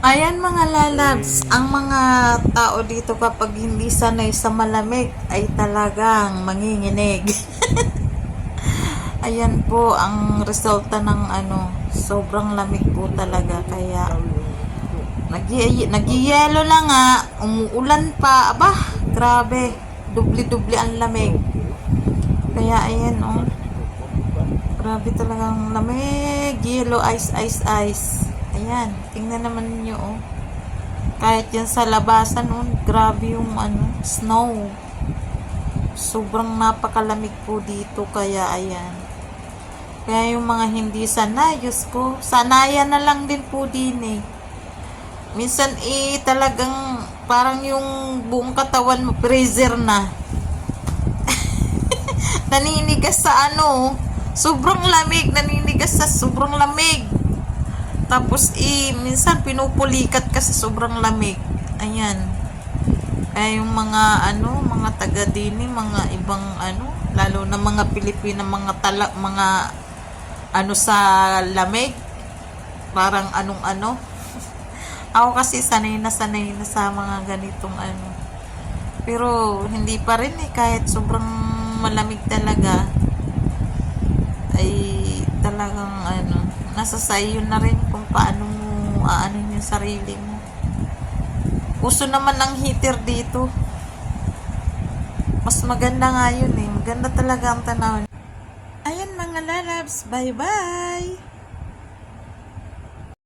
Ayan mga lalabs, ang mga tao dito kapag hindi sanay sa malamig ay talagang manginginig. Ayan po ang resulta ng sobrang lamig po talaga kaya nagyayelo lang nga, umuulan pa, aba, grabe, dubli-dubli ang lamig. Kaya ayan grabe talagang lamig, yellow, ice, ice, ice. Ayan, tingnan naman niyo Kahit yan sa labasan grabe yung snow. Sobrang napakalamig po dito kaya ayan. Kaya yung mga hindi sanay, Diyos ko, sanayan na lang din po din eh. Minsan talagang parang yung buong katawan mo freezer na. Naninigas sa sobrang lamig, naninigas sa sobrang lamig. Tapos minsan pinupulikat ka sa sobrang lamig. Ayan. Kaya yung mga taga dini, mga ibang lalo na mga Pilipina, mga sa lamig. Parang Ako kasi sanay na sa mga ganitong Pero hindi pa rin kahit sobrang malamig talaga ay talagang nasa sayo na rin kung paano mo aanin yung sarili mo. Uso naman ng heater dito. Mas maganda nga yun maganda talaga ang tanaw. Ayan mga lalabs, bye bye!